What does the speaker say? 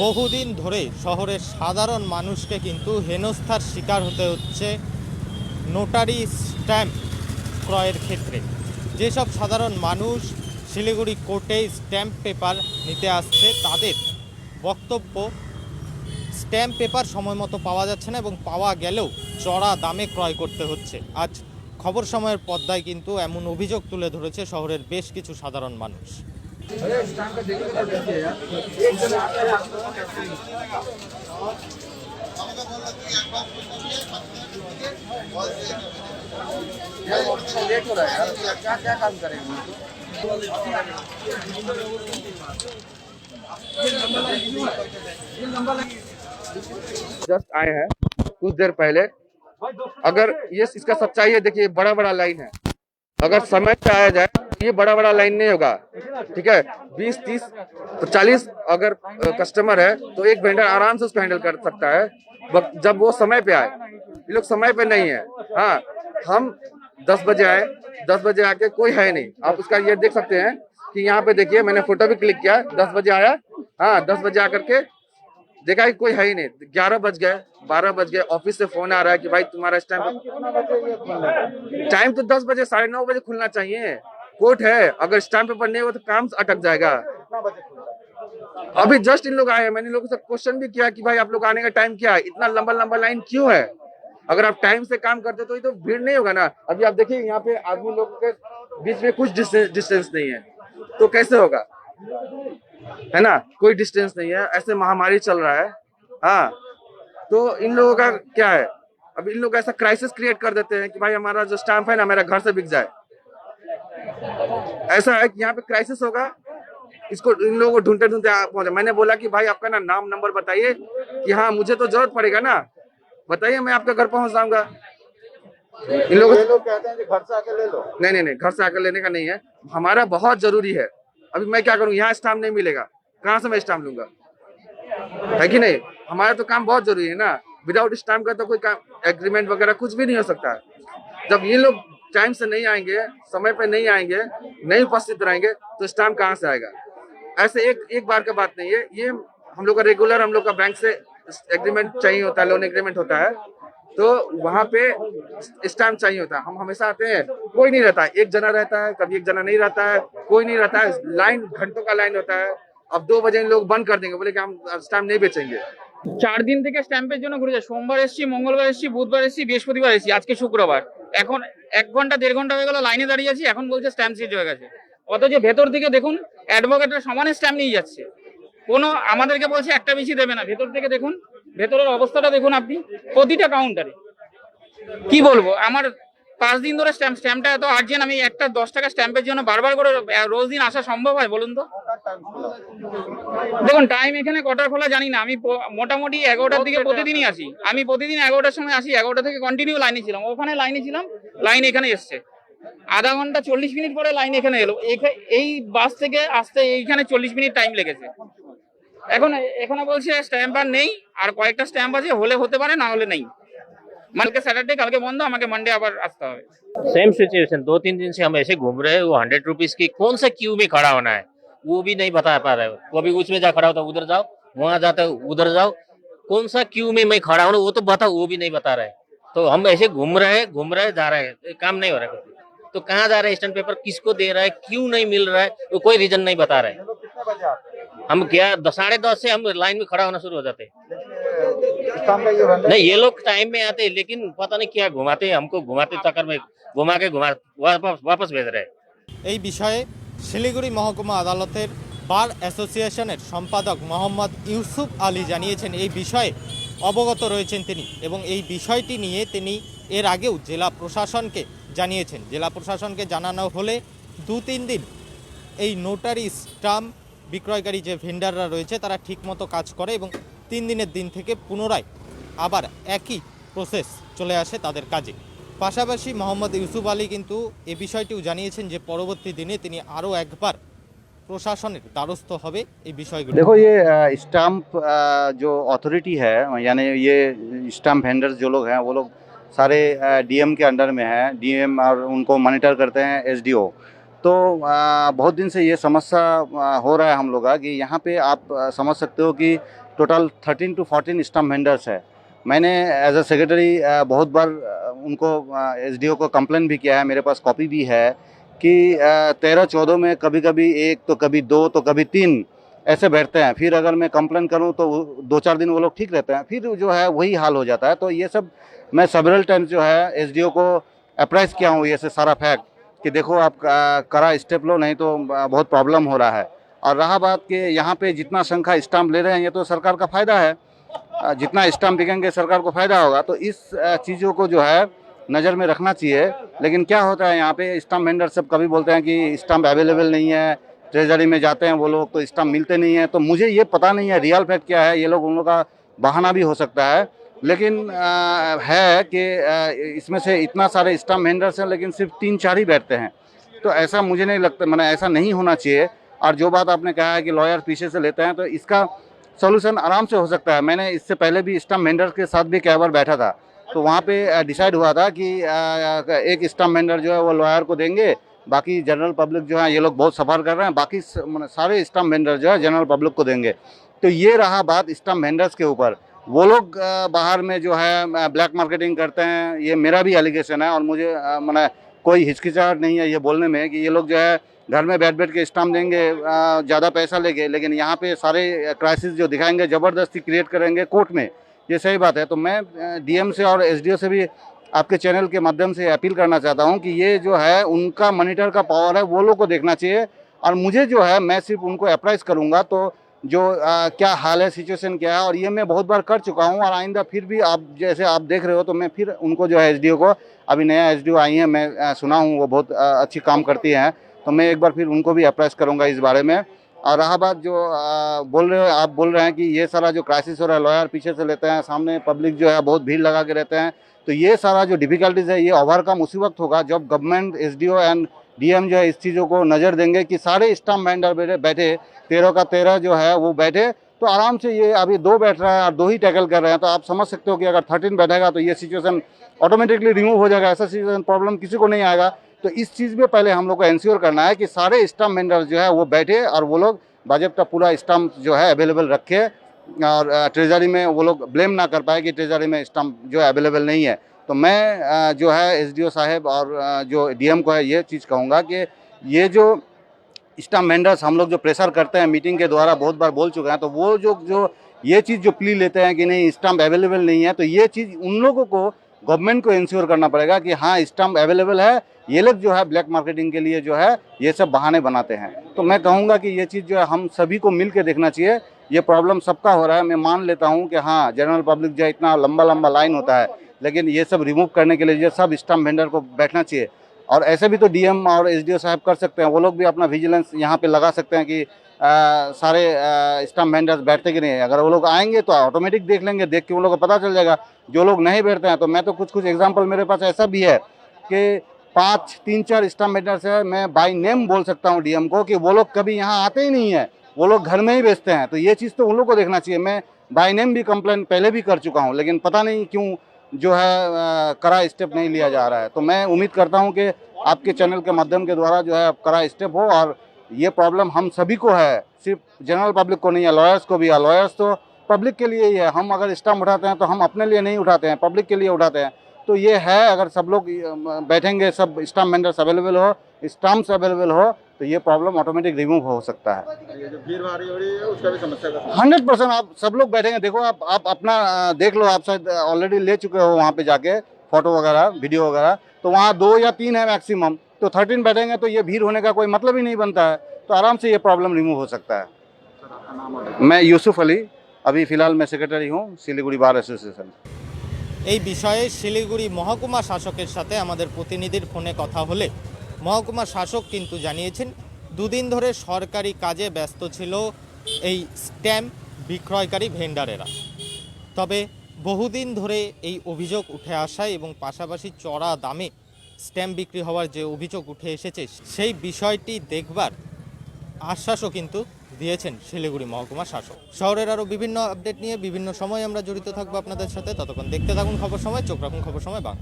বহুদিন ধরে শহরের সাধারণ মানুষকে কিন্তু হেনস্থার শিকার হতে হচ্ছে নোটারি স্ট্যাম্প ক্রয়ের ক্ষেত্রে। যেসব সাধারণ মানুষ শিলিগুড়ি কোর্টে স্ট্যাম্প পেপার নিতে আসছে তাদের বক্তব্য, স্ট্যাম্প পেপার সময় মতো পাওয়া যাচ্ছে না এবং পাওয়া গেলেও চড়া দামে ক্রয় করতে হচ্ছে। আজ খবর সময়ের পর্দায় কিন্তু এমন অভিযোগ তুলে ধরেছে শহরের বেশ কিছু সাধারণ মানুষ। लेट हो रहा है यार, क्या क्या काम करेंगे। जस्ट आए हैं कुछ देर पहले। अगर ये इसका सच्चाई है, देखिए बड़ा बड़ा लाइन है। अगर समय पे आया जाए ये बड़ा बड़ा लाइन नहीं होगा, ठीक है। 20 30 40 अगर कस्टमर है तो एक वेंडर आराम से उसको हैंडल कर सकता है, जब वो समय पे आए। ये लोग समय पे नहीं है। हाँ, हम 10 बजे आए, 10 बजे आके कोई है नहीं। आप उसका ये देख सकते हैं कि यहाँ पे देखिए, मैंने फोटो भी क्लिक किया। 10 बजे आया, हाँ 10 बजे आकर के देखा कि कोई है ही नहीं। 11 बज गए, 12 बज गए, ऑफिस से फोन आ रहा है कि भाई तुम्हारा टाइम तो 10 बजे 9:30 बजे खुलना चाहिए। कोर्ट है, अगर स्टैम्प पेपर नहीं हो तो काम अटक जाएगा। अभी जस्ट इन लोग आए हैं, मैंने लोगों से क्वेश्चन भी किया कि भाई आप लोग आने का टाइम क्या है, इतना लंबा लंबा लाइन क्यों है। अगर आप टाइम से काम करते तो ये तो भीड़ नहीं होगा ना। अभी आप देखिए यहाँ पे आदमी लोगों के बीच में कुछ डिस्टेंस नहीं है, तो कैसे होगा, है ना। कोई डिस्टेंस नहीं है, ऐसे महामारी चल रहा है। हाँ, तो इन लोगों का क्या है, अब इन लोग ऐसा क्राइसिस क्रिएट कर देते हैं कि भाई हमारा जो स्टैम्प है ना मेरा घर से बिक जाए। ऐसा है कि यहाँ पे क्राइसिस होगा, इसको इन लोगों को ढूंढते ढूंढते पहुंचे। मैंने बोला कि भाई आपका ना नाम नंबर बताइए कि हाँ मुझे तो जरूरत पड़ेगा ना, बताइए मैं आपके घर पहुंच जाऊंगा। इन लोग कहते हैं कि घर से आकर ले लो। नहीं, घर से आकर लेने का नहीं है, हमारा बहुत जरूरी है। अभी मैं क्या करूँ, यहाँ स्टाम्प नहीं मिलेगा, कहाँ से मैं स्टाम्प लूंगा, है कि नहीं। हमारा तो काम बहुत जरूरी है ना, विदाउट स्टाम्प का तो कोई काम एग्रीमेंट वगैरह कुछ भी नहीं हो सकता। जब ये लोग टाइम से नहीं आएंगे, समय पे नहीं आएंगे, नहीं उपस्थित रहेंगे तो स्टाम्प कहाँ से आएगा। ऐसे एक बार का बात नहीं है, ये हम लोग का रेगुलर, हम लोग का बैंक से एग्रीमेंट चाहिए होता है, लोन एग्रीमेंट होता है, तो वहाँ पे स्टैम्प चाहिए होता है। हम हमेशा आते हैं, कोई नहीं रहता है, एक जना रहता है, कभी एक जना नहीं रहता है, कोई नहीं रहता है, लाइन घंटों का लाइन होता है। अब 2 बजे लोग बंद कर देंगे, बोले कि हम स्टैम्प नहीं बेचेंगे। 4 দিন থেকে স্ট্যাম্পের জন্য ঘুরে যায়। সোমবার এসেছি, মঙ্গলবার এসেছি, বুধবার এসেছি, বৃহস্পতিবার এসেছি, আজকে শুক্রবার। এখন 1 ঘন্টা 1.5 ঘন্টা হয়ে গেল লাইনে দাঁড়িয়ে আছি, এখন বলছে স্ট্যাম্প সিজ হয়ে গেছে। অথচ ভেতর থেকে দেখুন অ্যাডভোকেটরা সমানে স্ট্যাম্প নিয়ে যাচ্ছে, কোনো আমাদেরকে বলছে একটা বেশি দেবে না। ভেতর থেকে দেখুন, ভেতরের অবস্থাটা দেখুন আপনি, প্রতিটা কাউন্টারে। কি বলবো, আমার 5 দিন ধরে স্ট্যাম্পটা এত আর্জেন্ট, আমি একটা 10 টাকা স্ট্যাম্পের জন্য বারবার করে রোজ দিন আসা সম্ভব হয় বলুন তো। দেখুন টাইম এখানে কটার খোলা জানি না, আমি মোটামুটি 11টার দিকে প্রতিদিনই আসি। আমি প্রতিদিন 11টার সময় আসি, 11টা থেকে কন্টিনিউ লাইনে ছিলাম, ওখানে লাইনে ছিলাম, লাইন এখানে এসছে। আধা ঘন্টা 40 মিনিট পরে লাইন এখানে এলো। এই বাস থেকে আসতে এইখানে 40 মিনিট টাইম লেগেছে। এখন এখানে বলছে স্ট্যাম্প আর নেই, আর কয়েকটা স্ট্যাম্প আছে, হলে হতে পারে না হলে নেই। কালকে স্যাটারডে, কালকে বন্ধ, আমাকে মানডে আবার আসতে হবে। सेम सिचुएशन, 2-3 दिन से हम ऐसे घूम रहे हैं। वो 100 रुपीज की कौन सा क्यू में खड़ा होना है वो भी नहीं बता पा रहे हो। कभी उसमें जा खड़ा होता उधर जाओ, वहां जाता उधर जाओ, कौन सा क्यू में मैं खड़ा हूँ वो तो बताओ, वो भी नहीं बता रहे। तो हम ऐसे घूम रहे जा रहे हैं, काम नहीं हो रहा है। तो कहाँ जा रहे हैं, स्टैम्प पेपर किसको दे रहा है, क्यों नहीं मिल रहा है, वो कोई रीजन नहीं बता रहे। हम क्या 10-10:30 से हम लाइन में खड़ा होना शुरू हो जाते। नहीं, ये लोग टाइम में आते लेकिन पता नहीं क्या घुमाते, हमको घुमाते चक्कर में घुमा के वापस भेज रहे। এই বিষয়ে শিলিগুড়ি মহকুমা আদালতের বার অ্যাসোসিয়েশনের সম্পাদক মোহাম্মদ ইউসুফ আলী জানিয়েছেন এই বিষয়ে অবগত রয়েছেন তিনি, এবং এই বিষয়টি নিয়ে তিনি এর আগেও জেলা প্রশাসনকে জানিয়েছেন। জেলা প্রশাসনকে জানানো হলে 2-3 দিন এই নোটারি স্ট্যাম্প বিক্রয়কারী যে ভেন্ডাররা রয়েছে তারা ঠিকমতো কাজ করে এবং 3 দিনের দিন থেকে পুনরায় আবার একই প্রসেস চলে আসে তাদের কাজে। পাশাপাশি মোহাম্মদ ইউসুফ আলী কিন্তু এই বিষয়টিও জানিয়েছেন যে পরবর্তী দিনে তিনি আরও একবার প্রশাসনের দ্বারস্থ হবে এই বিষয়গুলো। देखो, ये स्टाम्प जो अथॉरिटी है, यानी ये स्टाम्प वेंडर्स जो लोग हैं वो लोग सारे डीएम के अंडर में हैं। डीएम और उनको मॉनिटर करते हैं एसडीओ। तो बहुत दिन से ये समस्या हो रहा है हम लोग का कि यहाँ पे आप समझ सकते हो कि टोटल 13 to 14 स्टम्प वेंडर्स है। मैंने एज अ सेक्रेटरी बहुत बार उनको एसडीओ को कंप्लेन भी किया है, मेरे पास कॉपी भी है कि 13-14 में कभी कभी 1 तो कभी 2 तो कभी 3 ऐसे बैठते हैं। फिर अगर मैं कंप्लेन करूं तो 2-4 दिन वो लोग ठीक रहते हैं, फिर जो है वही हाल हो जाता है। तो ये सब मैं सेवरल टाइम्स जो है एसडीओ को अप्राइज किया हूँ, ये से सारा फैक्ट कि देखो आप कड़ा स्टेप लो, नहीं तो बहुत प्रॉब्लम हो रहा है। और रहा बात कि यहाँ पे जितना संख्या स्टाम्प ले रहे हैं ये तो सरकार का फ़ायदा है, जितना स्टाम्प बिकेंगे सरकार को फ़ायदा होगा। तो इस चीज़ों को जो है नज़र में रखना चाहिए। लेकिन क्या होता है यहाँ पे स्टाम्प वेंडर सब कभी बोलते हैं कि स्टाम्प अवेलेबल नहीं है, ट्रेजरी में जाते हैं वो लोग तो स्टाम्प मिलते नहीं है। तो मुझे ये पता नहीं है रियल फैक्ट क्या है, ये लोग उन लोग का बहाना भी हो सकता है। लेकिन है कि इसमें से इतना सारे स्टाम्प वेंडर्स हैं लेकिन सिर्फ 3-4 ही बैठते हैं। तो ऐसा मुझे नहीं लगता, मैंने ऐसा नहीं होना चाहिए। और जो बात आपने कहा है कि लॉयर पीछे से लेते हैं, तो इसका सॉल्यूशन आराम से हो सकता है। मैंने इससे पहले भी स्टाम्प वेंडर के साथ भी कई बार बैठा था, तो वहाँ पे डिसाइड हुआ था कि एक स्टाम्प वेंडर जो है वो लॉयर को देंगे, बाकी जनरल पब्लिक जो है ये लोग बहुत सफ़र कर रहे हैं, बाकी सारे स्टाम्प वेंडर जो है जनरल पब्लिक को देंगे। तो ये रहा बात स्टाम्प वेंडर्स के ऊपर। वो लोग बाहर में जो है ब्लैक मार्केटिंग करते हैं, ये मेरा भी एलिगेशन है। और मुझे मैंने कोई हिचकिचाहट नहीं है ये बोलने में कि ये लोग जो है घर में बैठ के स्टाम्प देंगे, ज़्यादा पैसा लेंगे, लेकिन यहाँ पे सारे क्राइसिस जो दिखाएंगे ज़बरदस्ती क्रिएट करेंगे कोर्ट में, ये सही बात है। तो मैं डीएम से और एसडीओ से भी आपके चैनल के माध्यम से अपील करना चाहता हूँ कि ये जो है उनका मॉनिटर का पावर है, वो लोग को देखना चाहिए। और मुझे जो है मैं सिर्फ उनको अप्राइज करूँगा तो जो क्या हाल है, सिचुएशन क्या है, और ये मैं बहुत बार कर चुका हूँ। और आइंदा फिर भी आप जैसे आप देख रहे हो तो मैं फिर उनको जो है एसडीओ को, अभी नया एसडीओ आई है, मैं सुना हूँ वो बहुत अच्छी काम करती हैं, तो मैं एक बार फिर उनको भी अप्राइज करूँगा इस बारे में। और रहा बात जो आप बोल रहे हैं कि ये सारा जो क्राइसिस हो रहा है, लॉयर पीछे से लेते हैं, सामने पब्लिक जो है बहुत भीड़ लगा के रहते हैं, तो ये सारा जो डिफिकल्टीज है ये ओवरकम उसी वक्त होगा जब गवर्नमेंट, एसडीओ एंड डीएम जो है इस चीज़ों को नज़र देंगे कि सारे स्टाम्प वेंडर बैठे 13 का 13 जो है वो बैठे, तो आराम से। ये अभी 2 बैठ रहा है और 2 ही टैकल कर रहे हैं, तो आप समझ सकते हो कि अगर 13 बैठेगा तो ये सिचुएशन ऑटोमेटिकली रिमूव हो जाएगा। ऐसा सिचुएशन प्रॉब्लम किसी को नहीं आएगा। तो इस चीज़ में पहले हम लोग को इंश्योर करना है कि सारे स्टाम्प वेंडर जो है वो बैठे और वो लोग बाज़ाब्ता पूरा स्टाम्प जो है अवेलेबल रखे, और ट्रेजरी में वो लोग ब्लेम ना कर पाए कि ट्रेजरी में स्टाम्प जो है अवेलेबल नहीं है। तो मैं जो है एसडीओ साहब और जो डीएम को है ये चीज़ कहूँगा कि ये जो स्टाम्प वेंडर्स हम लोग जो प्रेशर करते हैं, मीटिंग के द्वारा बहुत बार बोल चुके हैं, तो वो जो ये चीज़ जो प्ली लेते हैं कि नहीं स्टाम्प अवेलेबल नहीं है, तो ये चीज़ उन लोगों को गवर्नमेंट को इंश्योर करना पड़ेगा कि हाँ स्टाम्प अवेलेबल है। ये लोग जो है ब्लैक मार्केटिंग के लिए जो है ये सब बहाने बनाते हैं। तो मैं कहूँगा कि ये चीज़ जो है हम सभी को मिल के देखना चाहिए। ये प्रॉब्लम सबका हो रहा है, मैं मान लेता हूँ कि हाँ जनरल पब्लिक जो है इतना लंबा लाइन होता है, लेकिन ये सब रिमूव करने के लिए ये सब स्टाम्प वेंडर को बैठना चाहिए। और ऐसे भी तो डीएम और एसडीओ साहब कर सकते हैं, वो लोग भी अपना विजिलेंस यहाँ पे लगा सकते हैं कि सारे स्टाम्प वेंडर्स बैठते कि नहीं। अगर वो लोग आएंगे तो ऑटोमेटिक देख लेंगे, देख के उन लोगों को पता चल जाएगा। जो लोग नहीं बैठते हैं, तो मैं तो कुछ एग्जांपल मेरे पास ऐसा भी है कि 3-4 स्टाम्प वेंडर्स है, मैं बाय नेम बोल सकता हूँ डीएम को कि वो लोग कभी यहाँ आते ही नहीं है, वो लोग घर में ही बेचते हैं। तो ये चीज़ तो उन लोग को देखना चाहिए। मैं बाय नेम भी कंप्लेंट पहले भी कर चुका हूँ, लेकिन पता नहीं क्यों जो है कड़ा स्टेप नहीं लिया जा रहा है। तो मैं उम्मीद करता हूं कि आपके चैनल के माध्यम के द्वारा जो है कड़ा स्टेप हो। और ये प्रॉब्लम हम सभी को है, सिर्फ जनरल पब्लिक को नहीं है, लॉयर्स को भी है। लॉयर्स तो पब्लिक के लिए ही है। हम अगर स्टाम्प उठाते हैं तो हम अपने लिए नहीं उठाते हैं, पब्लिक के लिए उठाते हैं। तो ये है, अगर सब लोग बैठेंगे, सब स्टाम्प वेंडर्स अवेलेबल हो, स्टाम्प्स अवेलेबल हो, तो ये प्रॉब्लम ऑटोमेटिक रिमूव हो सकता है। ये जो भीड़ भारी हो रही है उसका भी समस्या का 100% आप सब लोग बैठेंगे। देखो आप अपना देख लो, आप शायद ऑलरेडी ले चुके हो वहाँ पे जाके फोटो वगैरह, वीडियो वगैरह, तो वहाँ 2 या 3 है मैक्सिमम। तो 13 बैठेंगे तो ये भीड़ होने का कोई मतलब ही नहीं बनता है। तो आराम से ये प्रॉब्लम रिमूव हो सकता है। मैं यूसुफ अली, अभी फिलहाल मैं सेक्रेटरी हूँ শিলিগুড়ি বার অ্যাসোসিয়েশন। এই বিষয়ে শিলিগুড়ি মহকুমা শাসকের সাথে আমাদের প্রতিনিধির ফোনে কথা হলে মহকুমা শাসক কিন্তু জানিয়েছেন 2 দিন ধরে সরকারি কাজে ব্যস্ত ছিল এই স্ট্যাম্প বিক্রয়কারী ভেন্ডারেরা। তবে বহুদিন ধরে এই অভিযোগ উঠে আসায় এবং পাশাপাশি চড়া দামে স্ট্যাম্প বিক্রি হওয়ার যে অভিযোগ উঠে এসেছে সেই বিষয়টি দেখবার আশ্বাসও কিন্তু দিয়েছেন শিলিগুড়ি মহকুমা শাসক। শহরের আরও বিভিন্ন আপডেট নিয়ে বিভিন্ন সময় আমরা জড়িত থাকবো আপনাদের সাথে। ততক্ষণ দেখতে থাকুন খবর সময়, চোখ রাখুন খবর সময় বাংলা।